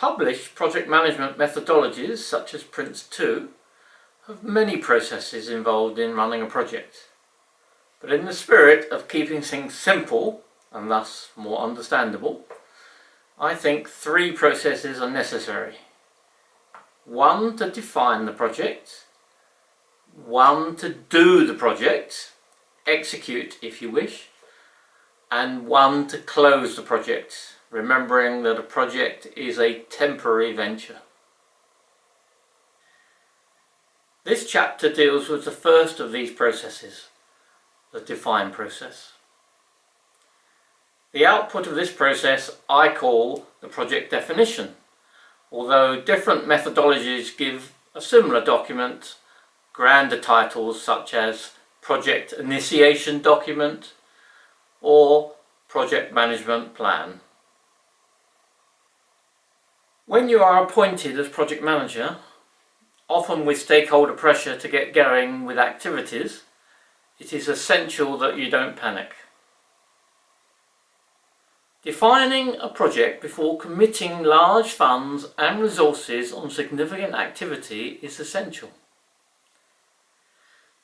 Published project management methodologies such as Prince2 have many processes involved in running a project. But in the spirit of keeping things simple and thus more understandable, I think 3 processes are necessary. 1 to define the project, 1 to do the project, execute if you wish, and 1 to close the project, remembering that a project is a temporary venture. This chapter deals with the first of these processes, the define process. The output of this process I call the project definition, although different methodologies give a similar document grander titles such as project initiation document or project management plan. When you are appointed as project manager, often with stakeholder pressure to get going with activities, it is essential that you don't panic. Defining a project before committing large funds and resources on significant activity is essential.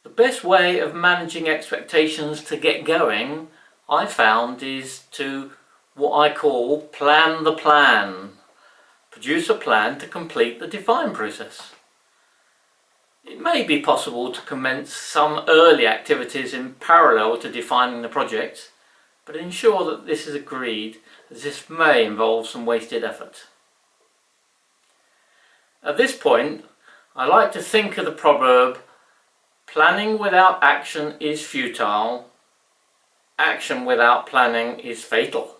The best way of managing expectations to get going, I found, is to what I call plan the plan. Produce a plan to complete the define process. It may be possible to commence some early activities in parallel to defining the project, but ensure that this is agreed, as this may involve some wasted effort. At this point, I like to think of the proverb, planning without action is futile, action without planning is fatal.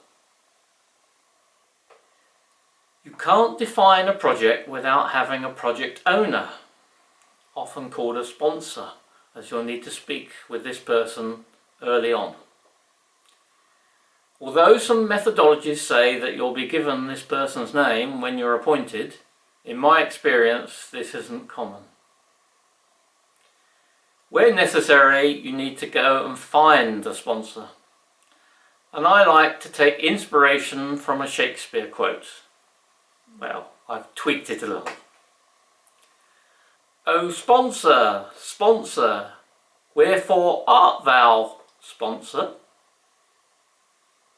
You can't define a project without having a project owner, often called a sponsor, as you'll need to speak with this person early on. Although some methodologies say that you'll be given this person's name when you're appointed, in my experience this isn't common. Where necessary, you need to go and find the sponsor. And I like to take inspiration from a Shakespeare quote. Well, I've tweaked it a little. O sponsor, sponsor, wherefore art thou, sponsor?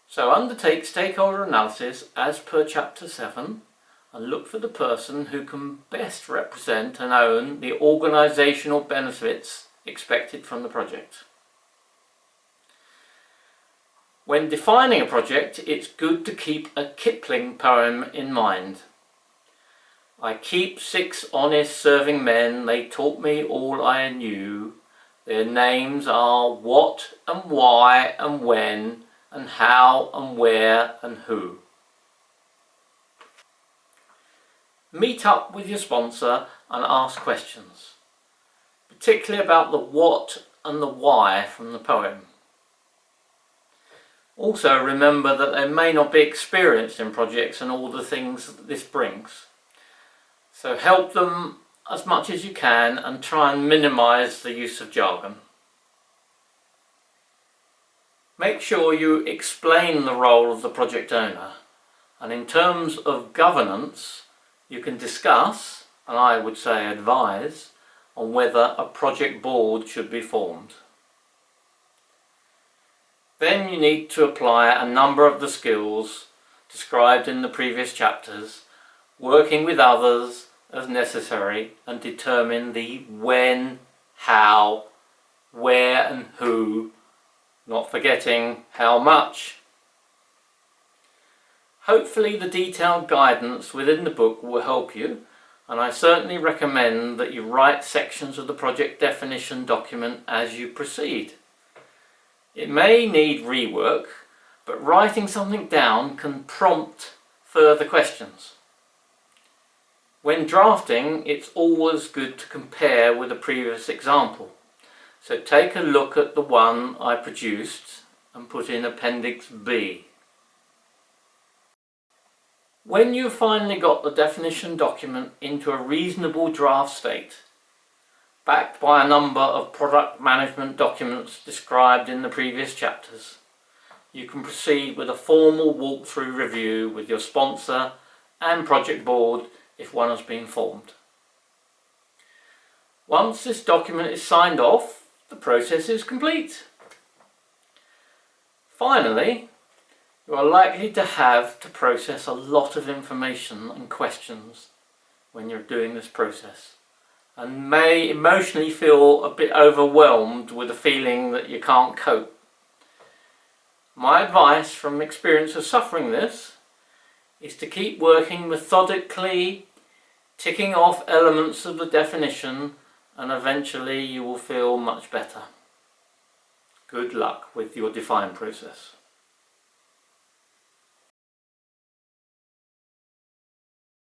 So undertake stakeholder analysis as per chapter 7 and look for the person who can best represent and own the organisational benefits expected from the project. When defining a project, it's good to keep a Kipling poem in mind. I keep 6 honest serving men, they taught me all I knew. Their names are what and why and when and how and where and who. Meet up with your sponsor and ask questions, particularly about the what and the why from the poem. Also remember that they may not be experienced in projects and all the things that this brings. So help them as much as you can and try and minimise the use of jargon. Make sure you explain the role of the project owner, and in terms of governance you can discuss, and I would say advise, on whether a project board should be formed. Then you need to apply a number of the skills described in the previous chapters, working with others as necessary, and determine the when, how, where and who, not forgetting how much. Hopefully the detailed guidance within the book will help you, and I certainly recommend that you write sections of the project definition document as you proceed. It may need rework, but writing something down can prompt further questions. When drafting, it's always good to compare with a previous example. So take a look at the one I produced and put in appendix B. When you've finally got the definition document into a reasonable draft state, backed by a number of product management documents described in the previous chapters, you can proceed with a formal walkthrough review with your sponsor and project board if one has been formed. Once this document is signed off, the process is complete. Finally, you are likely to have to process a lot of information and questions when you're doing this process, and may emotionally feel a bit overwhelmed with the feeling that you can't cope. My advice from experience of suffering this is to keep working methodically, ticking off elements of the definition, and eventually you will feel much better. Good luck with your define process.